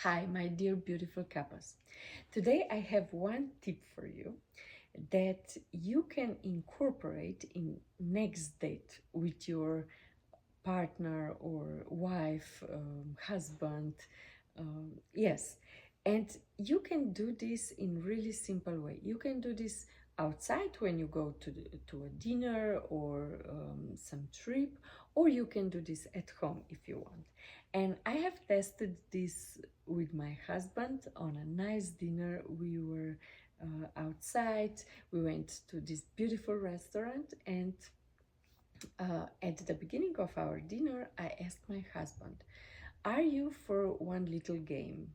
Hi, my dear beautiful couples. Today I have one tip for you that you can incorporate in next date with your partner or wife, husband. Yes, and you can do this in really simple way. You can do this outside when you go to a dinner or some trip, or you can do this at home if you want. And I have tested this with my husband on a nice dinner. We were outside. We went to this beautiful restaurant, and at the beginning of our dinner, I asked my husband, "Are you for one little game?"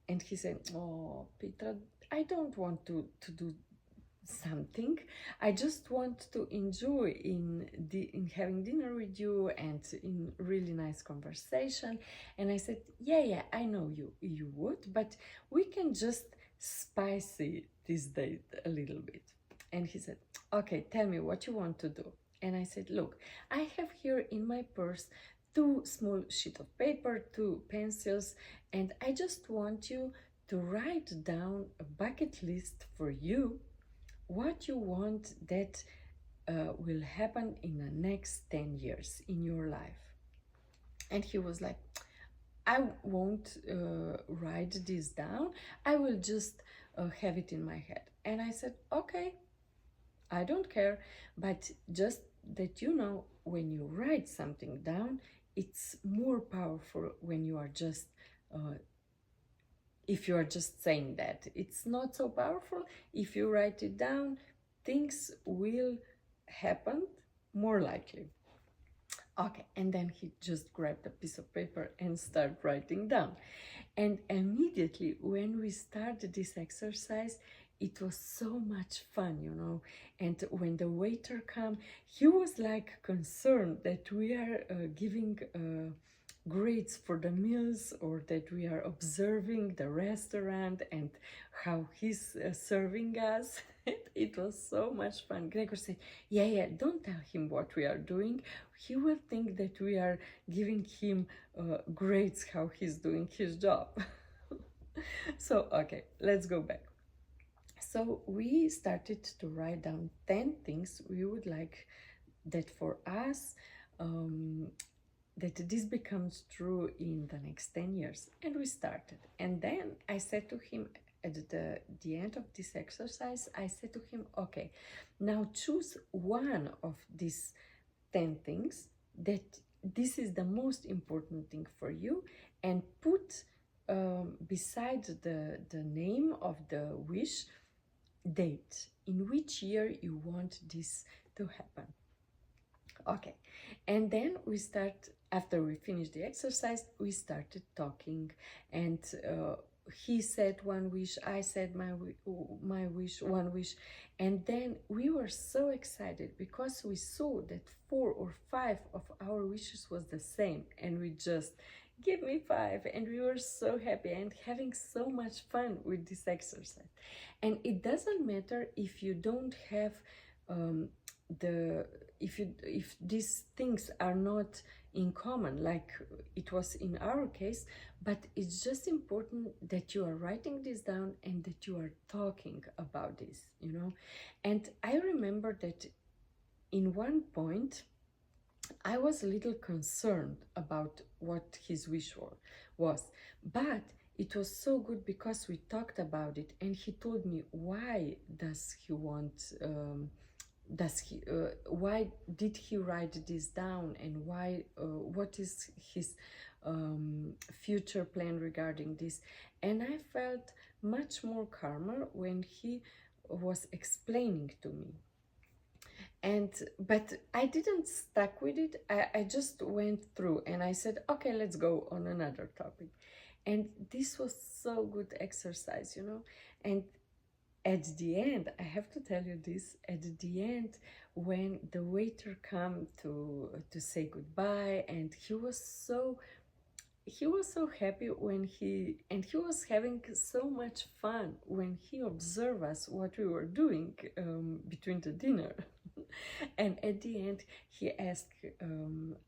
And he said, "Oh, Petra, I don't want to do something. I just want to enjoy in having dinner with you and in really nice conversation." And I said, yeah, I know you would, but we can just spicy this date a little bit." And he said, "Okay, tell me what you want to do." And I said, "Look, I have here in my purse two small sheets of paper, two pencils, and I just want you to write down a bucket list for you, what you want that will happen in the next 10 years in your life." And he was like, "I won't write this down. I will just have it in my head." And I said, "Okay, I don't care, but just that you know, when you write something down, it's more powerful when you are just if you are just saying that. It's not so powerful. If you write it down, things will happen more likely." Okay, and then he just grabbed a piece of paper and started writing down. And immediately when we started this exercise, it was so much fun, you know. And when the waiter came, he was like concerned that we are giving grades for the meals, or that we are observing the restaurant and how he's serving us. It was so much fun. Gregor said, yeah, don't tell him what we are doing. He will think that we are giving him grades how he's doing his job. So, okay, let's go back. So we started to write down 10 things we would like that for us, that this becomes true in the next 10 years. And we started. And then I said to him at the end of this exercise, I said to him, "Okay, now choose one of these 10 things that this is the most important thing for you, and put beside the name of the wish, date, in which year you want this to happen." Okay, and then we start, after we finished the exercise, we started talking, and he said one wish, I said my wish, one wish, and then we were so excited because we saw that 4 or 5 of our wishes was the same, and we just, "Give me 5," and we were so happy and having so much fun with this exercise. And it doesn't matter if you don't have if these things are not in common, like it was in our case, but it's just important that you are writing this down and that you are talking about this, you know. And I remember that in one point I was a little concerned about what his wish was, but it was so good because we talked about it, and he told me why does he want why did he write this down, and why what is his future plan regarding this. And I felt much more calmer when he was explaining to me. But I didn't stuck with it. I just went through and I said, "Okay, let's go on another topic." And this was so good exercise, you know. And at the end, I have to tell you this, at the end, when the waiter came to say goodbye, and he was so happy when he was having so much fun when he observed us what we were doing between the dinner. And at the end he asked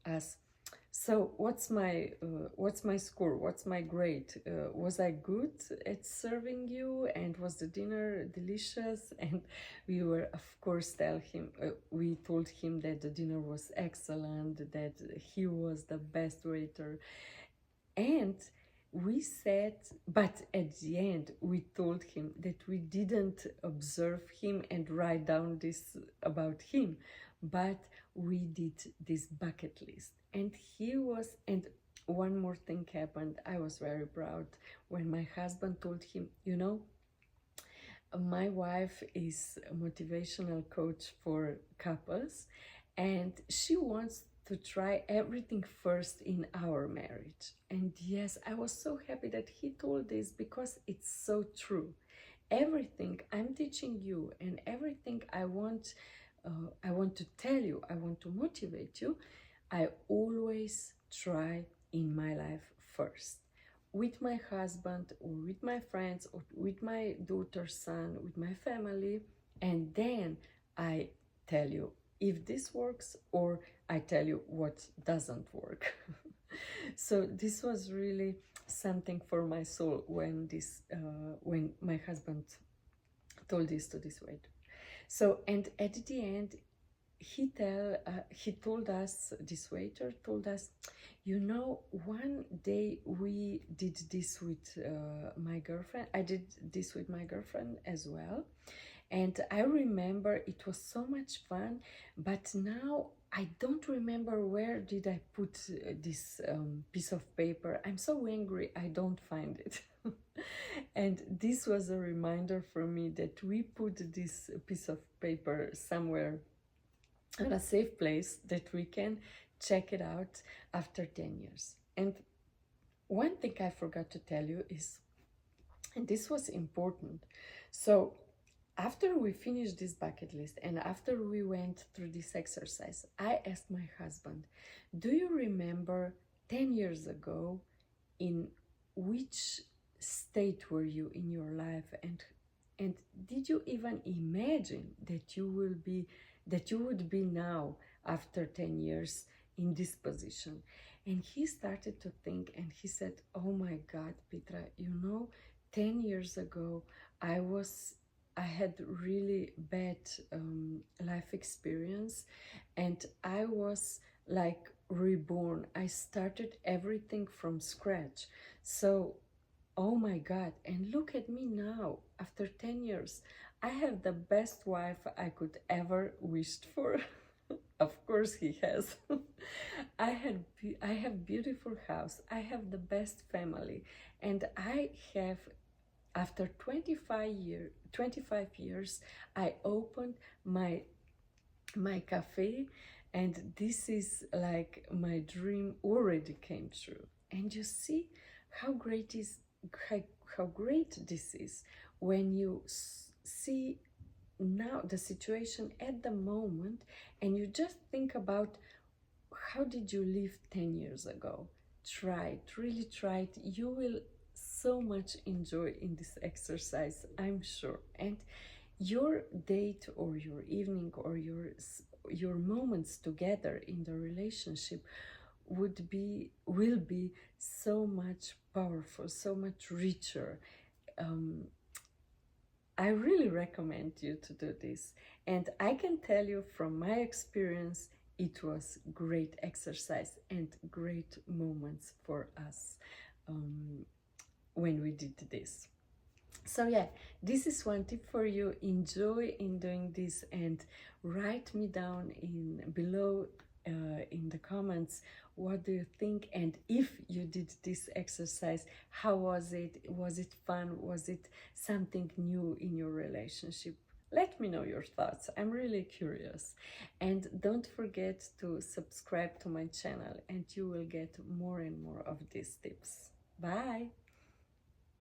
us, So what's my score? What's my grade? Was I good at serving you? And was the dinner delicious? And we were, of course, we told him that the dinner was excellent, that he was the best waiter. And we said, but at the end, we told him that we didn't observe him and write down this about him, but we did this bucket list. And one more thing happened. I was very proud when my husband told him, you know, my wife is a motivational coach for couples, and she wants to try everything first in our marriage. And yes, I was so happy that he told this, because it's so true. Everything I'm teaching you and everything I want to tell you, I want to motivate you, I always try in my life first, with my husband or with my friends or with my daughter's son, with my family, and then I tell you if this works, or I tell you what doesn't work. So this was really something for my soul when my husband told this to this waiter. So, and at the end, he told us, this waiter told us, you know, one day we did this with my girlfriend. I did this with my girlfriend as well. And I remember it was so much fun, but now I don't remember where did I put this piece of paper. I'm so angry, I don't find it. And this was a reminder for me that we put this piece of paper somewhere in a safe place that we can check it out after 10 years. And one thing I forgot to tell you is, and this was important, so after we finished this bucket list and after we went through this exercise, I asked my husband, do you remember 10 years ago, in which state were you in your life, and did you even imagine that you would be now after 10 years in this position? And he started to think, and he said, oh my God, Petra, you know, 10 years ago I had really bad life experience, and I was like reborn. I started everything from scratch. So, oh my God, and look at me now, after 10 years. I have the best wife I could ever wished for. Of course he has. I have beautiful house. I have the best family, and I have, after 25 years, I opened my cafe, and this is like my dream already came true. And you see how great this is when you see now the situation at the moment, and you just think about how did you live 10 years ago. Try it, really try it. You will so much enjoy in this exercise, I'm sure. And your date or your evening or your moments together in the relationship will be so much powerful, so much richer. I really recommend you to do this, and I can tell you from my experience, it was great exercise and great moments for us when we did this. So yeah, this is one tip for you. Enjoy in doing this, and write me down below in the comments, what do you think, and if you did this exercise, how was it? Was it fun? Was it something new in your relationship? Let me know your thoughts. I'm really curious. And don't forget to subscribe to my channel, and you will get more and more of these tips. Bye.